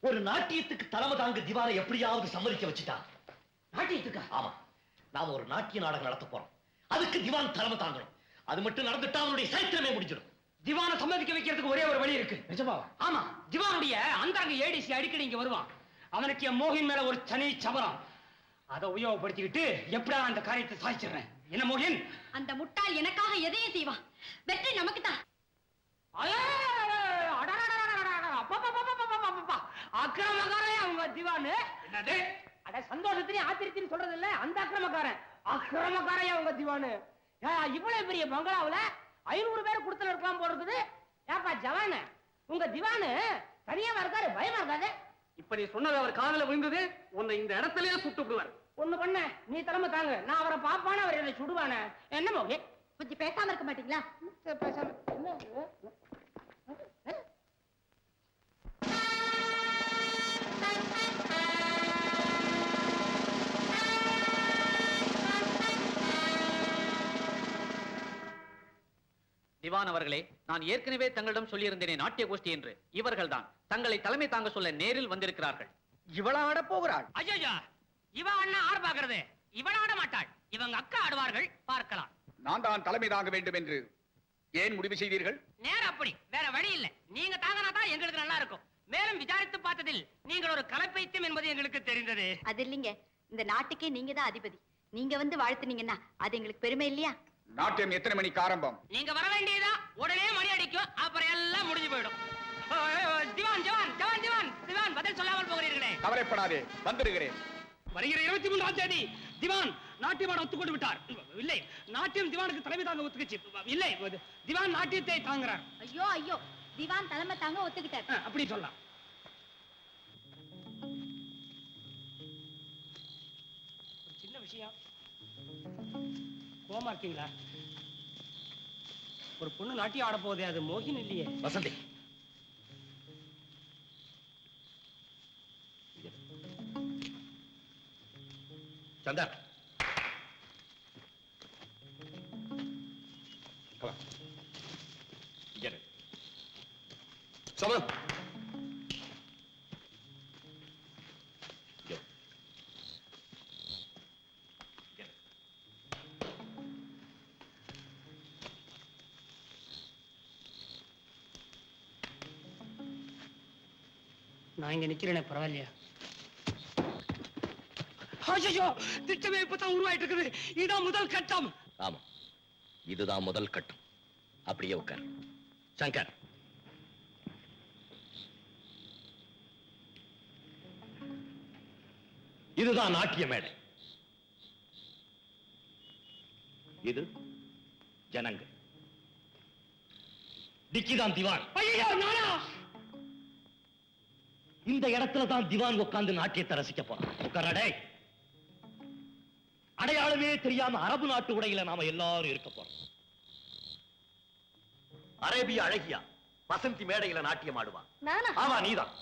ஒரு நாட்டியத்துக்கு தலைமை தாங்க திவானை எப்படியாவது சம்மதிக்க வச்சுட்டா. நாட்டியத்துக்கா? ஆமா, நாம ஒரு நாட்டிய நாடகம் நடத்த போறோம். அதுக்கு திவான் தலைமை தாங்கணும். அது மட்டும் நடந்துட்டா அவனுடைய சரித்திரமே முடிஞ்சிடும். திவான சம்மதிக்க வைக்கிறதுக்கு ஒரே ஒரு வழி இருக்கு. நிஜமாவா? ஆமா, திவானுடைய அந்தாங்க ஏடிசி அடிக்கடி இங்க வருவான். அவனுக்கு என் மோகின் மேல ஒரு தனி சபரம். அதை உபயோகப்படுத்திக்கிட்டு எப்படா அந்த காரியத்தை சாதிச்சிடுறேன். என்ன மோகின்? அந்த முட்டாள் எனக்காக எதையும் செய்வான். வெற்றி நமக்கு தான். அக்கிரமக்காரன் அவங்க திவானு. என்னது? அட சந்தோஷத்திலையும் ஆத்திரத்தையும் சொல்றது இல்ல, அந்த அக்கிரமக்காரன். அக்கிரமக்காரையா அவங்க திவானு. இவ்வளவு பெரிய பங்களாவுல 500 பேர் கொடுத்துல இருக்கலாம் போல இருக்குது. ஏப்பா ஜவானு, உங்க திவானு தனியா இருக்காரு, பயமா இருக்காது? இப்ப நீ சொன்னது அவர் காதல விழுந்தது. உன்னை இந்த இடத்துலயே சுட்டு விடுவார். ஒண்ணு பண்ண, நீ தலைமை தாங்க. நான் அவரை பாப்பான, அவர் என்னை சுடுவான. என்ன மோகே, கொஞ்சம் பேசாம இருக்க மாட்டீங்களா? பேசாம திவான் அவர்களே, நான் ஏற்கனவே தங்களிடம் சொல்லியிருந்தேனே நாட்டிய கோஷ்டி என்று. இவர்கள்தான் தங்களை தலைமை தாங்க சொல்ல நேரில் வந்திருக்கிறார்கள். இவள ஆட போகிறாள். ஐயா, இவ அண்ணா ஆட பாக்குறது. இவள் ஆட மாட்டாள். இவங்க அக்கா ஆடுவார்கள், பார்க்கலாம். நான் தான் தலைமை தாங்க வேண்டும் என்று ஏன் முடிவு செய்தீர்கள்? நேரம் அப்படி, வேற வழி இல்ல. நீங்க தாங்கினா தான் எங்களுக்கு நல்லா இருக்கும். மேலும் விசாரித்து பார்த்ததில் நீங்கள் ஒரு கலப்பைத்தியம் என்பது எங்களுக்கு தெரிந்தது. அது இல்லைங்க, இந்த நாட்டுக்கே நீங்க தான் அதிபதி. நீங்க வந்து வாழ்த்துனீங்கன்னா அது எங்களுக்கு பெருமை இல்லையா? நாட்டியம் எத்தனை மணிக்கு ஆரம்பம்? நீங்க வர வேண்டியதா, உடனே மணி அடிக்கும், அப்புறம் எல்லாம் முடிஞ்சு போயிடும். திவான் திவான் திவான் திவான் திவான் பதில் சொல்லாமல் போகிறீர்களே. கவலைப்படாதே, வந்துடுகிறேன். வருகிற 23ஆம் தேதி திவான் நாட்டியமாட ஒத்துக்கொண்டு விட்டார். இல்லை, நாட்டியம் திவானுக்கு தலைமை தாங்க ஒத்துக்கிச்சு. இல்லை, திவான் நாட்டியத்தை தாங்குறார். ஐயோ ஐயோ, திவான் தலைமை தாங்க ஒத்துக்கிட்டார். அப்படி சொல்லலாம். சின்ன விஷயம். கோமா இருக்கீங்களா? ஒரு பொண்ணு நாட்டியம் ஆட போதே, அது மோகின் இல்லையே. வசந்தி, சந்தர், சமன், நான் இங்க நிக்கிறேனே, பரவாயில்லையா? திட்டமே இப்பதான் உருவாயிட்டு இருக்குது. இதுதான் முதல் கட்டம். ஆமா, இதுதான் முதல் கட்டம். அப்படியே உட்கார். சங்கர், இதுதான் நாட்டிய மேடை. இது ஜனங்க. டிக்கிதான் திவான். இந்த இடத்துல தான் திவான் உட்கார்ந்து நாட்டியத்தை ரசிக்க போறான். உட்காரடே. அடையாளமே தெரியாம அரபு நாட்டு உடையில நாம எல்லாரும் இருக்க போறோம். அரேபிய அழகியா வசந்தி மேடையில நாட்டியம் ஆடுவா. ஆமா, நீதான்.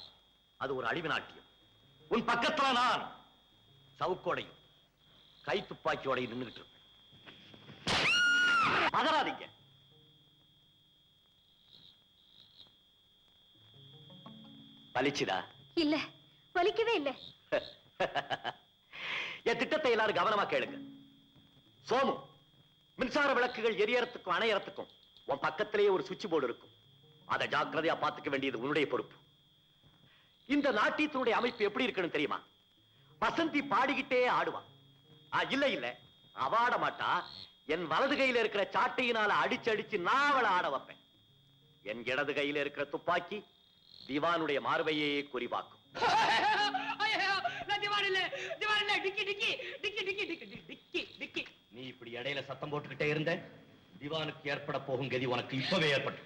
அது ஒரு அழிவு நாட்டியம். உன் பக்கத்துல நான் சவுக்கோடையும் கை துப்பாக்கியோடையும் நின்றுகிட்டு இருப்பேன். அகராதீங்க. பலிச்சுதா? இல்ல, வலிக்கவே இல்ல. என் திட்டத்தை எல்லாரும் கவனமா கேளுங்க. சோமு, மின்சார விளக்குகள் எரியறதுக்கும் அணையறதுக்கும் உன் பக்கத்திலேயே ஒரு சுவிட்ச் போர்டு இருக்கும். அதை ஜாக்கிரதையா பார்த்துக்க வேண்டியது உன்னுடைய பொறுப்பு. இந்த நாட்டியத்தினுடைய அமைப்பு எப்படி இருக்குன்னு தெரியுமா? வசந்தி பாடிக்கிட்டே ஆடுவா. இல்ல இல்ல, அவ ஆட மாட்டா. என் வலது கையில இருக்கிற சாட்டையினால அடிச்சு நான் அவளை ஆட வைப்பேன். என் இடது கையில இருக்கிற துப்பாக்கி திவானுடைய மார்பையே குறிபாக்கும். நீ இப்படி இடையில சத்தம் போட்டுக்கிட்டே இருந்த திவானுக்கு ஏற்பட போகும் கதி உனக்கு இப்பவே ஏற்பட்டு.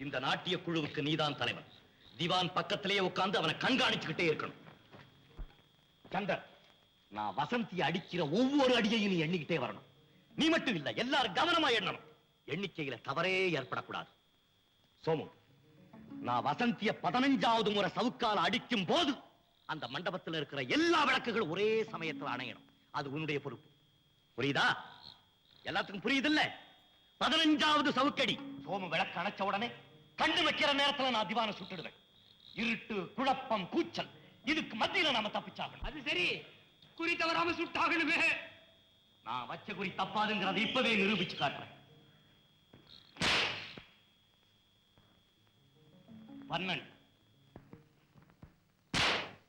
இந்த நாட்டிய குழுவுக்கு நீதான் தலைவன். திவான் பக்கத்திலேயே உட்கார்ந்து அவனை கண்காணிச்சுக்கிட்டே இருக்கணும். சந்தர், நான் வசந்தி அடிக்கிற ஒவ்வொரு அடியையும் நீ எண்ணிக்கிட்டே வரணும். நீ மட்டும் இல்ல, எல்லாரும் கவனமா எண்ணணும். எண்ணிக்கையில தவறே ஏற்படக்கூடாது. சோமு, நான் வசந்திய 15வது முறை சவுக்கால அடிக்கும் போது அந்த மண்டபத்தில் இருக்கிற எல்லா விளக்குகளும் ஒரே சமயத்தில் அணையணும். அது உன்னுடைய பொறுப்பு. புரியுதா? எல்லாத்துக்கும் புரியுது இல்ல? 15வது சவுக்கடி. சோமு விளக்கு அணைச்ச உடனே கண்டு வைக்கிற நேரத்துல நான் திவானை சுட்டுடுவேன். இருட்டு, குழப்பம், கூச்சல், இதுக்கு மத்தியில நாம தப்பிச்சாகணும். அது சரி, குறி தவறாம சுட்டாகணுமே. நான் வச்ச குறி தப்பாதுங்கிறத இப்பவே நிரூபிச்சு காட்டுறேன். 12,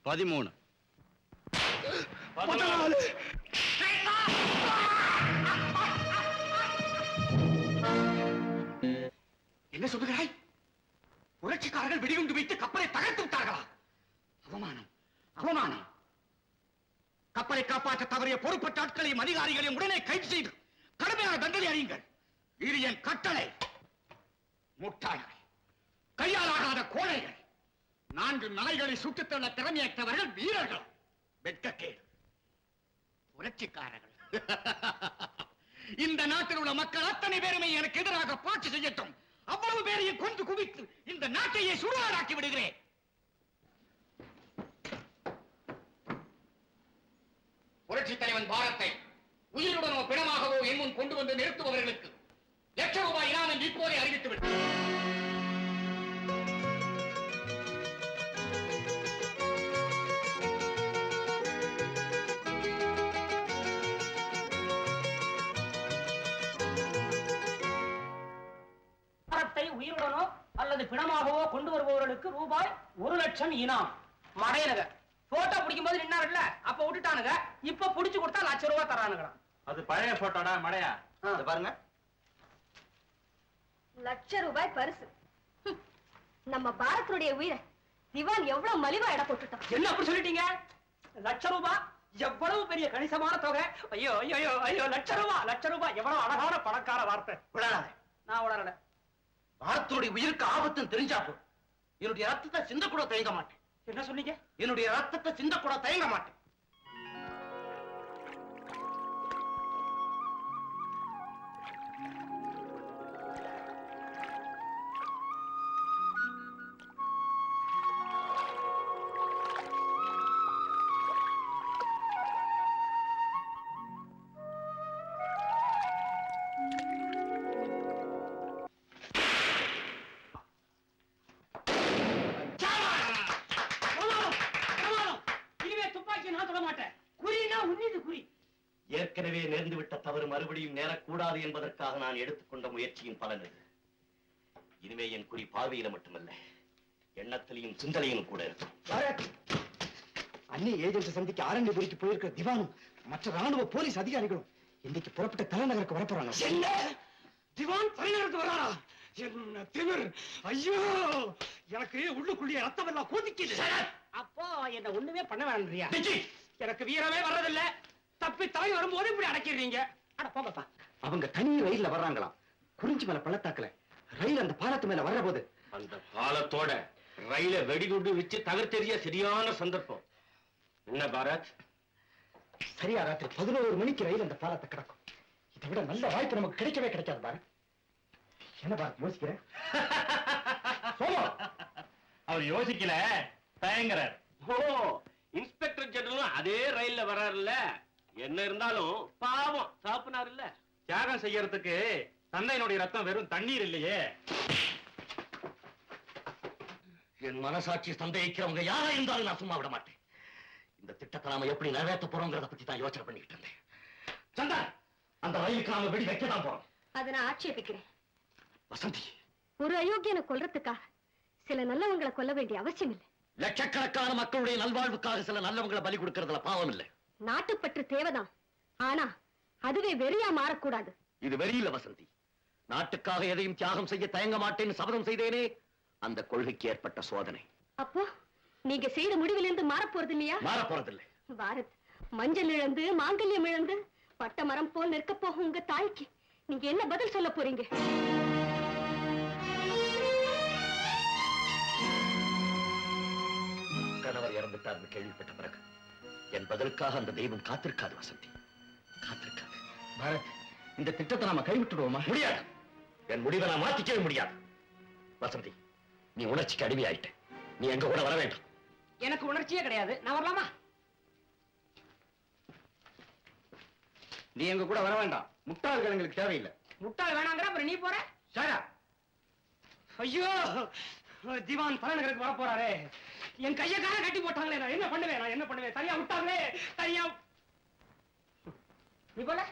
13, 14. என்ன சொல்லுகிறாய்? புரட்சிக்காரர்கள் வெடிகுண்டு வைத்து கப்பலை தகர்த்து விட்டார்களா? அவமானம், அவமானம்! கப்பலை காப்பாற்ற தவறிய பொறுப்பற்ற ஆட்களையும் அதிகாரிகளையும் உடனே கைது செய்து கடுமையான தண்டனை அறியுங்கள். இது என் கட்டளை. முட்டாள்கள், கையாலாகாத கோழைகள், 4 நாய்களை சுட்டுத் தள்ள திறமையற்றவர்கள் வீரர்கள். வெட்கக்கேடு. புரட்சிக்காரர்கள். இந்த நாட்டில் உள்ள மக்கள் அத்தனை பேருமே எனக்கு எதிராக புரட்சி செய்யட்டும். அவ்வளவு பேரையும் கொண்டு குவித்து இந்த நாட்டையே சுடுகாடாக்கி விடுகிறேன். புரட்சி தலைவன் பாரத்தை உயிருடனோ பிணமாகவோ என் முன் கொண்டு வந்து நிறுத்துபவர்களுக்கு ₹1,00,000 இனாம் இப்போதே அறிவித்து விட்டேன். உயிருடனோ அல்லது பிணமாகவோ கொண்டு வருபவர்களுக்கு ரூபாய் 1,00,000 இனாம். மடையனுங்க போட்டோ பிடிக்கும் போது நின்னாருல்ல, அப்ப விட்டுட்டானுங்க. இப்ப புடிச்சு கொடுத்தா ₹1,00,000 தரானுங்க. அது பழைய போட்டோடா மடையா. பாருங்க, ₹1,00,000 பரிசு. நம்ம பாரதனுடைய உயிரை திவான் எவ்வளவு மலிவா எடை போட்டுட்டான். என்ன அப்படி சொல்லிட்டீங்க? ₹1,00,000 எவ்வளவு பெரிய கணிசமான தொகை. ஐயோ ஐயோ ஐயோ ஐயோ, ₹1,00,000 எவ்வளவு அழகான பணக்கார வார்த்தை. விடாத. நான் உணரல. பாரத்தோடைய உயிருக்கு ஆபத்துன்னு தெரிஞ்சாப்போ என்னுடைய ரத்தத்தை சிந்த கூட தயங்க மாட்டேன். என்ன சொன்னீங்க? என்னுடைய ரத்தத்தை சிந்த கூட தயங்க மாட்டேன். ஏற்கனவே நேர்ந்துவிட்ட தவறு மறுபடியும் நேரக்கூடாது என்பதற்காக நான் எடுத்துக்கொண்ட முயற்சியின் பலன் இது. இனிமே என் குறி பார்வையில மட்டுமல்ல, எண்ணத்திலையும் சிந்தனையிலும் கூட இருக்கும். அன்னி ஏஜென்ட் சந்திக்க ஆரண்யபுரிக்கு போயிருக்கிற திவானும் மற்ற ராணுவ போலீஸ் அதிகாரிகளும் இன்னைக்கு புறப்பட்ட தலைநகருக்கு வரப்போறாங்க. என்ன? திவான் தலைநகருக்கு வராரா? என்ன திமிர்! ஐயோ, எனக்கு உள்ளுக்குள்ளே ரத்தம் எல்லாம் கொதிக்குது. அப்போ என்ன ஒண்ணுமே பண்ண வேண்டியா? எனக்கு வீரமே வர்றதில்ல. தப்பி தாய் வரும்போது இப்படி அடக்கிடுறீங்க. அட போங்கப்பா. அவங்க தனி ரயில்ல வர்றாங்களாம். குறிஞ்சி மேல பள்ளத்தாக்கல ரயில் அந்த பாலத்து மேல வர்ற போது அந்த பாலத்தோட ரயில வெடிகுண்டு வச்சு தகர்த்தெறிய சரியான சந்தர்ப்பம். என்ன பாரத்? சரியா ராத்திரி 11 மணிக்கு ரயில் அந்த பாலத்தை கிடக்கும். இதை விட நல்ல வாய்ப்பு நமக்கு கிடைக்கவே கிடைக்காது பாரத். என்ன பாரத் யோசிக்கிறேன்? அவர் யோசிக்கல, தயங்குறார். ஓ, இன்ஸ்பெக்டர் ஜெனரலும் அதே ரயில்ல வர்றாருல்ல. என்ன இருந்தாலும் பாவம் சாப்பினார் இல்ல. தியாகம் செய்யறதுக்கு தந்தையினுடைய ரத்தம் வெறும் தண்ணீர் இல்லையே. என் மனசாட்சி சந்தேகிக்கிறவங்க யாரா இருந்தாலும் நான் சும்மா விட மாட்டேன். இந்த திட்டத்தை நாம எப்படி நிறைவேற்ற போறோங்கிறத பத்தி தான் யோசனை பண்ணிக்கிட்டு இருந்தேன். சந்தா, அந்த ரயிலுக்கு நாம வெடி வைக்க தான் போறோம். அதை நான் ஆட்சேபிக்கிறேன். வசந்தி, ஒரு அயோக்கியனை கொல்றதுக்காக சில நல்லவங்களை கொல்ல வேண்டிய அவசியம் இல்லை. லட்சக்கணக்கான மக்களுடைய நல்வாழ்வுக்காக சில நல்லவங்களை பலி கொடுக்கறதுல பாவம் இல்லை. நாட்டுப்பற்று தேவைதான், ஆனா அதுவே வெறியா மாறக்கூடாது. இது வெறியில வசந்தி. நாட்டுக்காக எதையும் தியாகம் செய்ய தயங்க மாட்டேன்னு சபதம் செய்தேனே, அந்த கொள்கைக்கு ஏற்பட்ட சோதனை. அப்போ நீங்க செய்த முடிவிலிருந்து மாறப் போறது இல்லையா? மாற போறதில்லை. பாரத், மஞ்சள் இழந்து மாங்கல்யம் இழந்து பட்ட மரம் போல் நிற்க போகும் உங்க தாய்க்கு நீங்க என்ன பதில் சொல்ல போறீங்க? கணவர் இறந்துட்டார்னு கேள்விப்பட்ட பிறகு என் பதிலுக்காக அந்த தெய்வம் காத்திருக்காது வசந்தி, காத்திருக்காது. பாரத், இந்த திட்டத்தை நாம கைவிட்டுடுவோமா? முடியாது. என் முடிவை நான் மாத்திக்கவே முடியாது. வசந்தி, நீ உணர்ச்சிக்கு அடிமையாயிட்ட. நீ எங்க கூட வர வேண்டும். எனக்கு உணர்ச்சியே கிடையாது. நான் வரலாமா? நீ எங்க கூட வர வேண்டாம். முட்டாள்கள் எங்களுக்கு தேவையில்லை. முட்டாள் வேணாங்கிற அப்புறம் நீ போற ஷட் அப். ஐயோ திவான் தலைநகருக்கு வர போறாரே என் கைய கால கட்டி போட்டாங்களே நான் என்ன பண்ணுவேன் சரியா விட்டாங்களே சரியா நீ போல